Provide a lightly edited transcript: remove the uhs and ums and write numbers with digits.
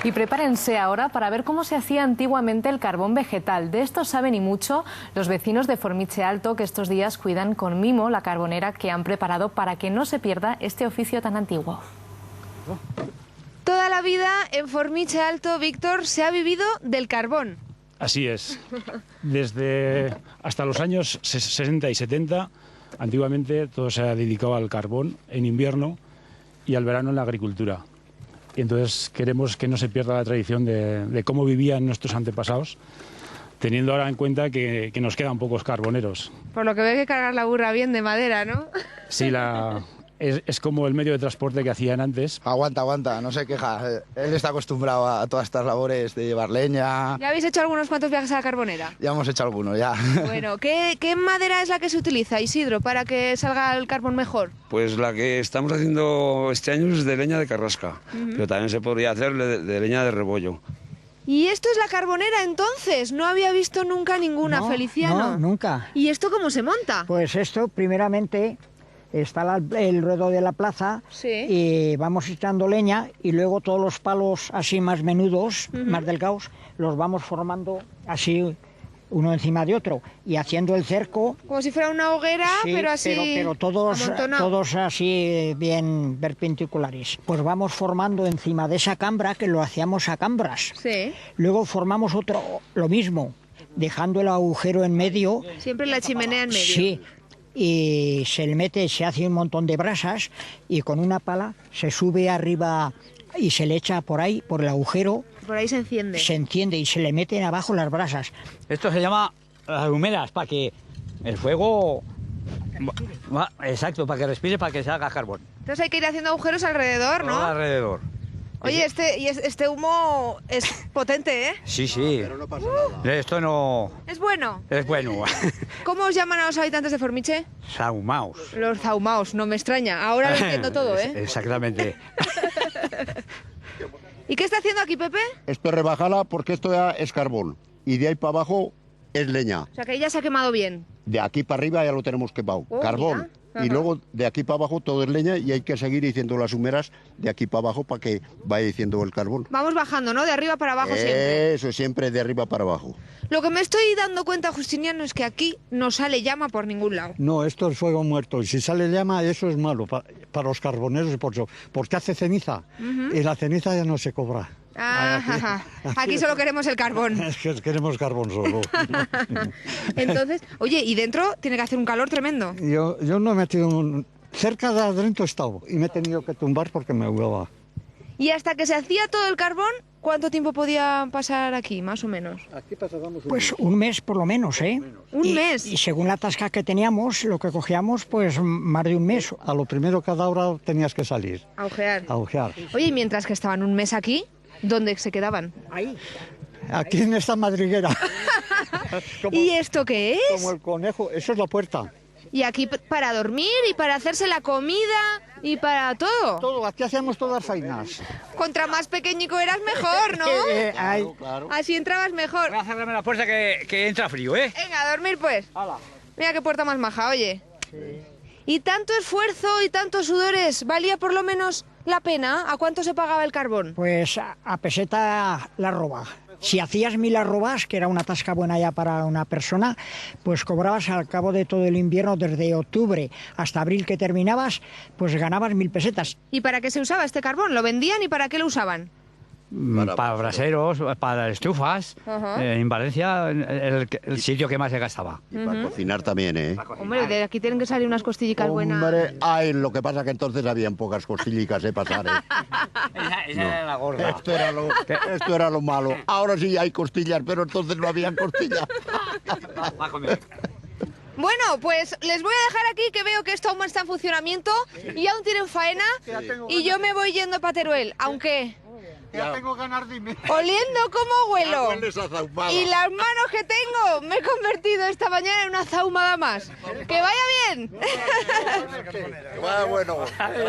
Y prepárense ahora para ver cómo se hacía antiguamente el carbón vegetal. De esto saben y mucho los vecinos de Formiche Alto, que estos días cuidan con mimo la carbonera que han preparado para que no se pierda este oficio tan antiguo. Toda la vida en Formiche Alto, Víctor, se ha vivido del carbón. Así es. Desde hasta los años 60 y 70, antiguamente todo se ha dedicado al carbón en invierno y al verano en la agricultura. Y entonces queremos que no se pierda la tradición de cómo vivían nuestros antepasados, teniendo ahora en cuenta que nos quedan pocos carboneros. Por lo que veo, hay que cargar la burra bien de madera, ¿no? Sí, es como el medio de transporte que hacían antes. Aguanta, no se queja. Él está acostumbrado a todas estas labores de llevar leña. ¿Ya habéis hecho algunos cuantos viajes a la carbonera? Ya hemos hecho algunos, ya. Bueno, ¿qué madera es la que se utiliza, Isidro, para que salga el carbón mejor? Pues la que estamos haciendo este año es de leña de carrasca, pero también se podría hacer de leña de rebollo. ¿Y esto es la carbonera entonces? No había visto nunca ninguna, Feliciano. No, nunca. ¿Y esto cómo se monta? Pues esto, primeramente, está el ruedo de la plaza, Sí. y vamos echando leña y luego todos los palos así más menudos, más delgados, los vamos formando así uno encima de otro y haciendo el cerco. Como si fuera una hoguera, Sí, pero así pero todos amontonado. así bien perpendiculares. Pues vamos formando encima de esa cambra, que lo hacíamos a cambras. Sí. Luego formamos otro, lo mismo, dejando el agujero en medio. Siempre la chimenea en medio. Sí, y se le mete, se hace un montón de brasas y con una pala se sube arriba y se le echa por ahí, por el agujero. Por ahí se enciende. Se enciende y se le meten abajo las brasas. Esto se llama las humeras, para que el fuego... Exacto, para que respire, para que se haga carbón. Entonces hay que ir haciendo agujeros alrededor, ¿no? Todo alrededor. Oye, este humo es potente, ¿eh? Sí. Pero no pasa nada. Esto no... Es bueno. Es bueno. ¿Cómo os llaman a los habitantes de Formiche? Saumaos. Los zaumaos, no me extraña. Ahora lo entiendo todo, ¿eh? Exactamente. ¿Y qué está haciendo aquí, Pepe? Esto es rebajala porque esto ya es carbón y de ahí para abajo es leña. O sea, que ya se ha quemado bien. De aquí para arriba ya lo tenemos quemado, Oh, carbón. mira. Ajá. Y luego de aquí para abajo todo es leña y hay que seguir haciendo las humeras de aquí para abajo para que vaya haciendo el carbón. Vamos bajando, ¿no? De arriba para abajo siempre. Eso, siempre de arriba para abajo. Lo que me estoy dando cuenta, Justiniano, es que aquí no sale llama por ningún lado. No, esto es fuego muerto. Y si sale llama, eso es malo para los carboneros, porque hace ceniza. Y la ceniza ya no se cobra. Ajá. Aquí solo queremos el carbón. Es que queremos carbón solo. Entonces, oye, y dentro tiene que hacer un calor tremendo. Yo no he metido... Cerca de adentro he estado y me he tenido que tumbar porque me ahogaba. Y hasta que se hacía todo el carbón, ¿cuánto tiempo podía pasar aquí, más o menos? Aquí pasábamos Pues un mes por lo menos, ¿eh? ¿Un mes? Y según la tasca que teníamos, lo que cogíamos, pues más de un mes. A lo primero cada hora tenías que salir A ojear. a ojear. Oye, y mientras que estaban un mes aquí, ¿dónde se quedaban? Ahí. Aquí en esta madriguera. ¿Y esto qué es? Como el conejo, eso es la puerta. Y aquí para dormir y para hacerse la comida y para todo. Todo, aquí hacemos todas fainas. Contra más pequeñico eras mejor, ¿no? Así entrabas mejor. Voy a cerrarme la puerta que entra frío, ¿eh? Venga, a dormir pues. Mira qué puerta más maja, oye. Y tanto esfuerzo y tantos sudores, ¿valía por lo menos la pena? ¿A cuánto se pagaba el carbón? Pues a peseta la arroba. Si hacías 1000 arrobas, que era una tasca buena ya para una persona, pues cobrabas al cabo de todo el invierno, desde octubre hasta abril que terminabas, pues ganabas 1000 pesetas. ¿Y para qué se usaba este carbón? ¿Lo vendían y para qué lo usaban? Para braseros, para estufas. Ajá. En Valencia, el sitio que más se gastaba. Y para cocinar también, ¿eh? Hombre, de aquí tienen que salir unas costillicas buenas. Hombre, ay, lo que pasa que entonces habían pocas costillicas de pasar, ¿eh? Esa era la gorda. Esto era lo malo. Ahora sí hay costillas, pero entonces no habían costillas. Va a comer. Bueno, pues les voy a dejar aquí, que veo que esto aún está en funcionamiento y aún tienen faena, y yo me voy yendo para Teruel, aunque Ya tengo ganas de irme. oliendo como huelo hueles a zaumada. y las manos que tengo, me he convertido esta mañana en una zaumada más. ¡Que vaya bien! Bueno.